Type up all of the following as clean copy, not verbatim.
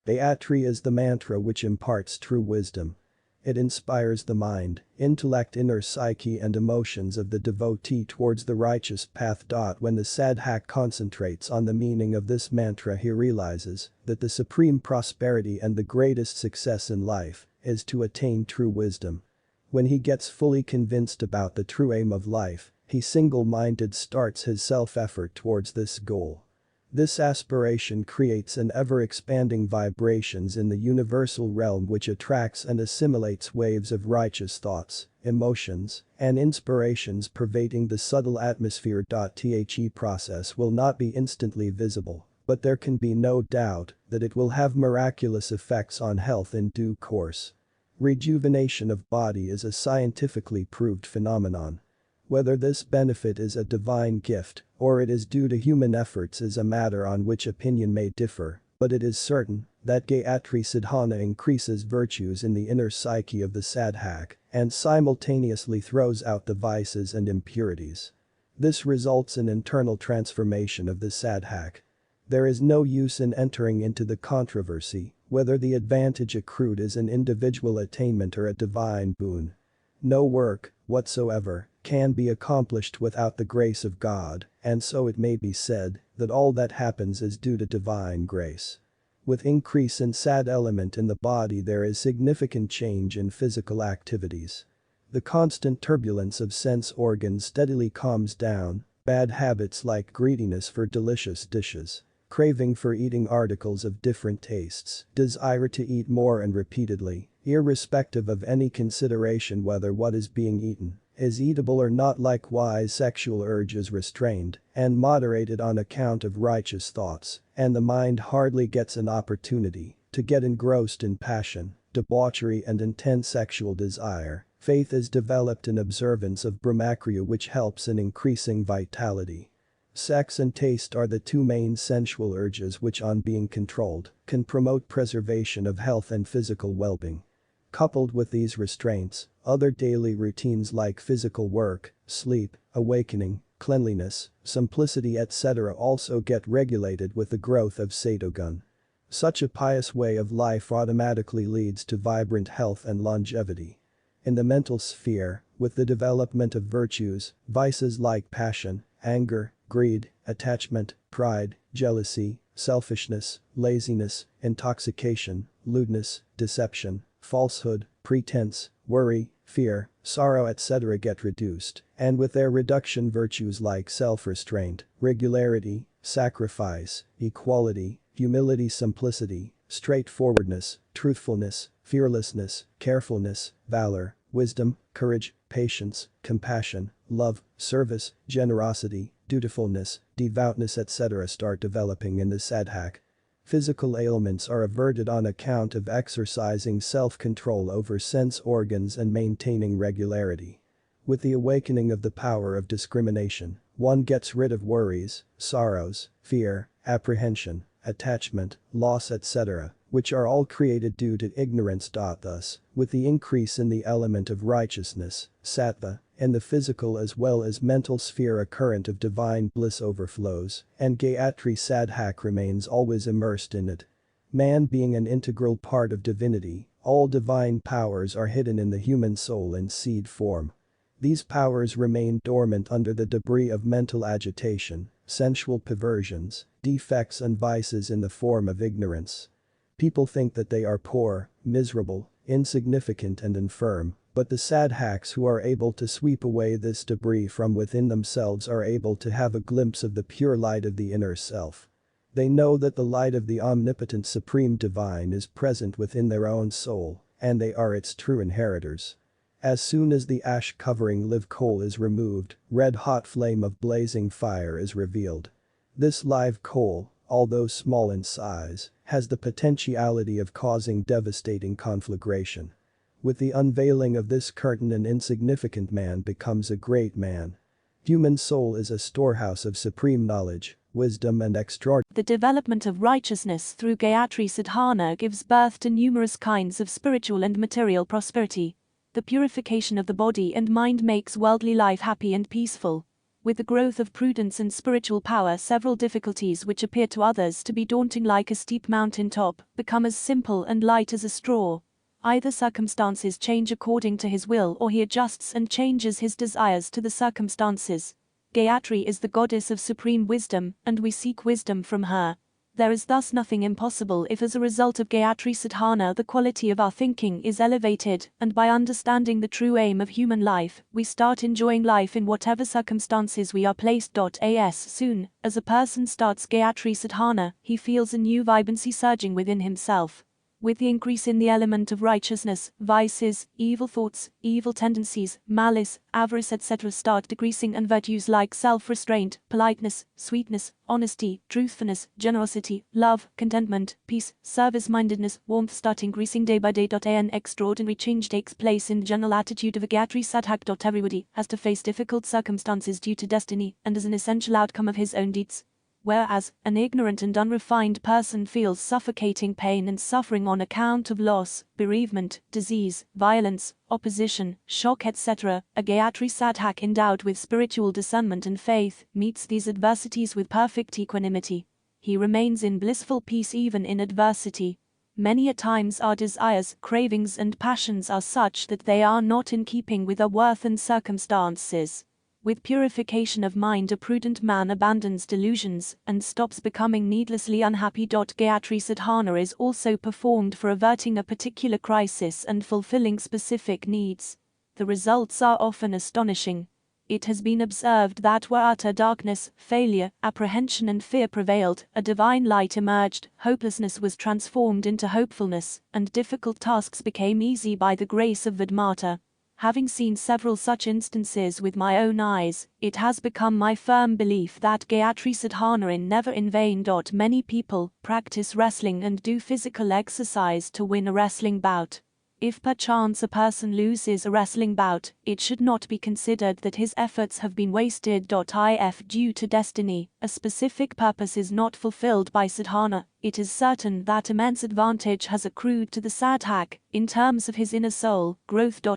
Gayatri is the mantra which imparts true wisdom. It inspires the mind, intellect, inner psyche and emotions of the devotee towards the righteous path. When the sadhak concentrates on the meaning of this mantra, he realizes that the supreme prosperity and the greatest success in life is to attain true wisdom. When he gets fully convinced about the true aim of life, he single-minded starts his self-effort towards this goal. This aspiration creates an ever-expanding vibrations in the universal realm which attracts and assimilates waves of righteous thoughts, emotions, and inspirations pervading the subtle atmosphere. The process will not be instantly visible, but there can be no doubt that it will have miraculous effects on health in due course. Rejuvenation of body is a scientifically proved phenomenon. Whether this benefit is a divine gift or it is due to human efforts is a matter on which opinion may differ, but it is certain that Gayatri sadhana increases virtues in the inner psyche of the sadhak and simultaneously throws out the vices and impurities. This results in internal transformation of the sadhak. There is no use in entering into the controversy whether the advantage accrued is an individual attainment or a divine boon. No work whatsoever can be accomplished without the grace of God, and so it may be said that all that happens is due to divine grace. With increase in sad element in the body, there is significant change in physical activities. The constant turbulence of sense organs steadily calms down. Bad habits like greediness for delicious dishes, craving for eating articles of different tastes, desire to eat more and repeatedly, irrespective of any consideration whether what is being eaten is eatable or not. Likewise, sexual urge is restrained and moderated on account of righteous thoughts, and the mind hardly gets an opportunity to get engrossed in passion, debauchery and intense sexual desire. Faith is developed in observance of Brahmacharya, which helps in increasing vitality. Sex and taste are the two main sensual urges which, on being controlled, can promote preservation of health and physical well-being. Coupled with these restraints, other daily routines like physical work, sleep, awakening, cleanliness, simplicity etc. also get regulated with the growth of satogun. Such a pious way of life automatically leads to vibrant health and longevity. In the mental sphere, with the development of virtues, vices like passion, anger, greed, attachment, pride, jealousy, selfishness, laziness, intoxication, lewdness, deception, falsehood, pretense, worry, fear, sorrow etc. get reduced, and with their reduction virtues like self-restraint, regularity, sacrifice, equality, humility, simplicity, straightforwardness, truthfulness, fearlessness, carefulness, valor, wisdom, courage, patience, compassion, love, service, generosity, dutifulness, devoutness etc. start developing in the sadhak. Physical ailments are averted on account of exercising self-control over sense organs and maintaining regularity. With the awakening of the power of discrimination, one gets rid of worries, sorrows, fear, apprehension, attachment, loss etc., which are all created due to ignorance. Thus, with the increase in the element of righteousness, sattva, in the physical as well as mental sphere, a current of divine bliss overflows, and Gayatri sadhak remains always immersed in it. Man being an integral part of divinity, all divine powers are hidden in the human soul in seed form. These powers remain dormant under the debris of mental agitation, sensual perversions, defects and vices in the form of ignorance. People think that they are poor, miserable, insignificant and infirm, but the sadhaks who are able to sweep away this debris from within themselves are able to have a glimpse of the pure light of the inner self. They know that the light of the omnipotent supreme divine is present within their own soul, and they are its true inheritors. As soon as the ash covering live coal is removed, red-hot flame of blazing fire is revealed. This live coal, although small in size, has the potentiality of causing devastating conflagration. With the unveiling of this curtain, an insignificant man becomes a great man. Human soul is a storehouse of supreme knowledge, wisdom and extraordinary. The development of righteousness through Gayatri sadhana gives birth to numerous kinds of spiritual and material prosperity. The purification of the body and mind makes worldly life happy and peaceful. With the growth of prudence and spiritual power, several difficulties which appear to others to be daunting like a steep mountain top, become as simple and light as a straw. Either circumstances change according to his will, or he adjusts and changes his desires to the circumstances. Gayatri is the goddess of supreme wisdom, and we seek wisdom from her. There is thus nothing impossible if as a result of Gayatri Sadhana the quality of our thinking is elevated, and by understanding the true aim of human life, we start enjoying life in whatever circumstances we are placed. As soon as a person starts Gayatri Sadhana, he feels a new vibrancy surging within himself. With the increase in the element of righteousness, vices, evil thoughts, evil tendencies, malice, avarice etc. start decreasing, and virtues like self-restraint, politeness, sweetness, honesty, truthfulness, generosity, love, contentment, peace, service-mindedness, warmth start increasing day by day. An extraordinary change takes place in the general attitude of a Gayatri sadhak. Everybody has to face difficult circumstances due to destiny, and as an essential outcome of his own deeds. Whereas, an ignorant and unrefined person feels suffocating pain and suffering on account of loss, bereavement, disease, violence, opposition, shock etc., a Gayatri sadhak endowed with spiritual discernment and faith meets these adversities with perfect equanimity. He remains in blissful peace even in adversity. Many a times our desires, cravings and passions are such that they are not in keeping with our worth and circumstances. With purification of mind, a prudent man abandons delusions and stops becoming needlessly unhappy. Gayatri Sadhana is also performed for averting a particular crisis and fulfilling specific needs. The results are often astonishing. It has been observed that where utter darkness, failure, apprehension and fear prevailed, a divine light emerged, hopelessness was transformed into hopefulness, and difficult tasks became easy by the grace of Vedmata. Having seen several such instances with my own eyes, it has become my firm belief that Gayatri Sadhana is never in vain. Many people practice wrestling and do physical exercise to win a wrestling bout. If perchance a person loses a wrestling bout, it should not be considered that his efforts have been wasted. If due to destiny, a specific purpose is not fulfilled by sadhana, it is certain that immense advantage has accrued to the sadhak, in terms of his inner soul, growth. By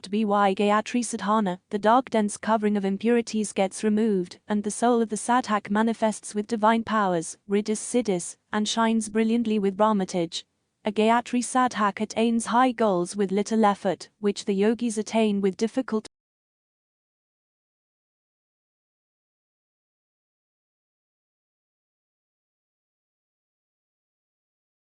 Gayatri Sadhana, the dark dense covering of impurities gets removed, and the soul of the sadhak manifests with divine powers, riddhis siddhis, and shines brilliantly with brahmatage. A Gayatri sadhak attains high goals with little effort, which the yogis attain with difficult